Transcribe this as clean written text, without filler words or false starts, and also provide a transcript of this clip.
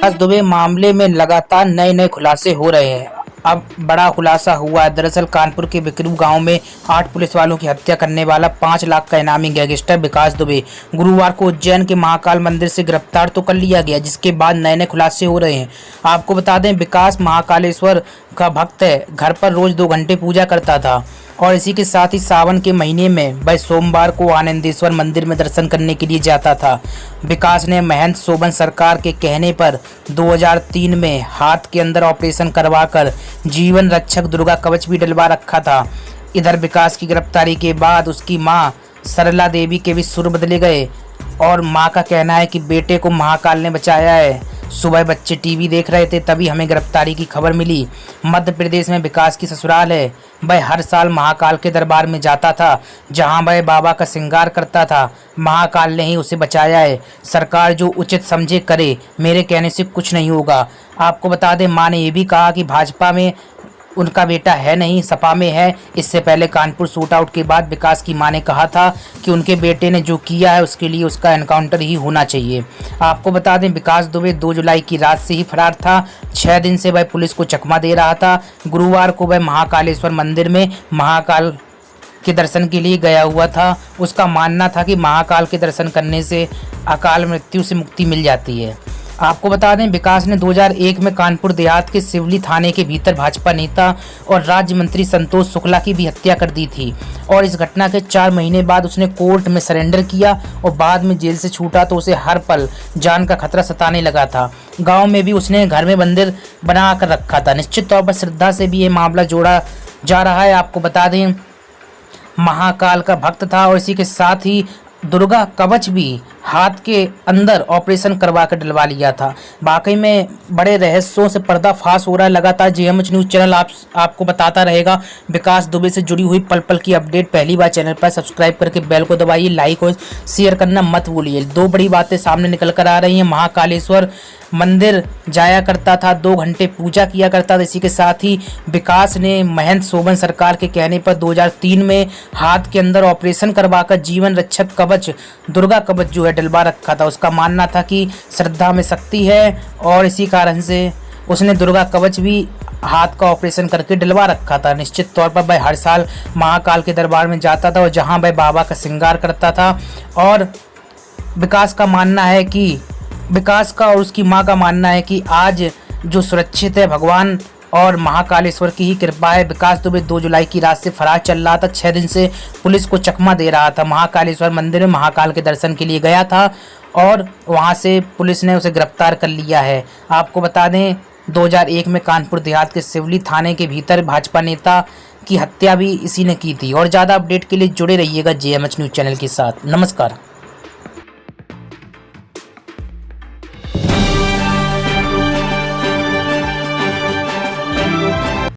विकास दुबे मामले में लगातार नए नए खुलासे हो रहे हैं। अब बड़ा खुलासा हुआ है। दरअसल कानपुर के बिकरू गांव में 8 पुलिस वालों की हत्या करने वाला 5 लाख का इनामी गैंगस्टर विकास दुबे गुरुवार को उज्जैन के महाकाल मंदिर से गिरफ्तार तो कर लिया गया, जिसके बाद नए नए खुलासे हो रहे हैं। आपको बता दें, विकास महाकालेश्वर का भक्त है। घर पर रोज 2 घंटे पूजा करता था और इसी के साथ ही सावन के महीने में वह सोमवार को आनंदेश्वर मंदिर में दर्शन करने के लिए जाता था। विकास ने महंत शोभन सरकार के कहने पर 2003 में हाथ के अंदर ऑपरेशन करवाकर जीवन रक्षक दुर्गा कवच भी डलवा रखा था। इधर विकास की गिरफ्तारी के बाद उसकी मां सरला देवी के भी सुर बदले गए और मां का कहना है कि बेटे को महाकाल ने बचाया है। सुबह बच्चे टीवी देख रहे थे, तभी हमें गिरफ्तारी की खबर मिली। मध्य प्रदेश में विकास की ससुराल है। वह हर साल महाकाल के दरबार में जाता था, जहां वह बाबा का श्रृंगार करता था। महाकाल ने ही उसे बचाया है। सरकार जो उचित समझे करे, मेरे कहने से कुछ नहीं होगा। आपको बता दें, मां ने यह भी कहा कि भाजपा में उनका बेटा है नहीं, सपा में है। इससे पहले कानपुर शूट आउट के बाद विकास की मां ने कहा था कि उनके बेटे ने जो किया है उसके लिए उसका एनकाउंटर ही होना चाहिए। आपको बता दें, विकास दुबे 2 जुलाई की रात से ही फरार था। 6 दिन से वह पुलिस को चकमा दे रहा था। गुरुवार को वह महाकालेश्वर मंदिर में महाकाल के दर्शन के लिए गया हुआ था। उसका मानना था कि महाकाल के दर्शन करने से अकाल मृत्यु से मुक्ति मिल जाती है। आपको बता दें, विकास ने 2001 में कानपुर देहात के सिवली थाने के भीतर भाजपा नेता और राज्य मंत्री संतोष शुक्ला की भी हत्या कर दी थी और इस घटना के 4 महीने बाद उसने कोर्ट में सरेंडर किया और बाद में जेल से छूटा तो उसे हर पल जान का खतरा सताने लगा था। गांव में भी उसने घर में मंदिर बना कर रखा था। निश्चित तौर पर श्रद्धा से भी ये मामला जोड़ा जा रहा है। आपको बता दें, महाकाल का भक्त था और इसी के साथ ही दुर्गा कवच भी हाथ के अंदर ऑपरेशन करवा कर डलवा लिया था। वाकई में बड़े रहस्यों से पर्दाफाश हो रहा है। लगातार जेएमएच न्यूज़ चैनल आपको बताता रहेगा। विकास दुबे से जुड़ी हुई पल पल की अपडेट पहली बार चैनल पर सब्सक्राइब करके बेल को दबाइए, लाइक और शेयर करना मत भूलिए। 2 बड़ी बातें सामने निकल कर आ रही हैं। महाकालेश्वर मंदिर जाया करता था, 2 घंटे पूजा किया करता था। इसी के साथ ही विकास ने महंत शोभन सरकार के कहने पर 2003 में हाथ के अंदर ऑपरेशन करवाकर जीवन रक्षक कवच दुर्गा कवच जो है डलवा रखा था। उसका मानना था कि श्रद्धा में शक्ति है और इसी कारण से उसने दुर्गा कवच भी हाथ का ऑपरेशन करके डलवा रखा था। निश्चित तौर पर वह हर साल महाकाल के दरबार में जाता था और जहां वह बाबा का श्रृंगार करता था। और विकास का मानना है कि विकास का और उसकी मां का मानना है कि आज जो सुरक्षित है भगवान और महाकालेश्वर की ही कृपा है। विकास दुबे 2 जुलाई की रात से फरार चल रहा था। 6 दिन से पुलिस को चकमा दे रहा था। महाकालेश्वर मंदिर में महाकाल के दर्शन के लिए गया था और वहां से पुलिस ने उसे गिरफ्तार कर लिया है। आपको बता दें, 2001 में कानपुर देहात के सिवली थाने के भीतर भाजपा नेता की हत्या भी इसी ने की थी। और ज़्यादा अपडेट के लिए जुड़े रहिएगा जेएमएच न्यूज़ चैनल के साथ। नमस्कार।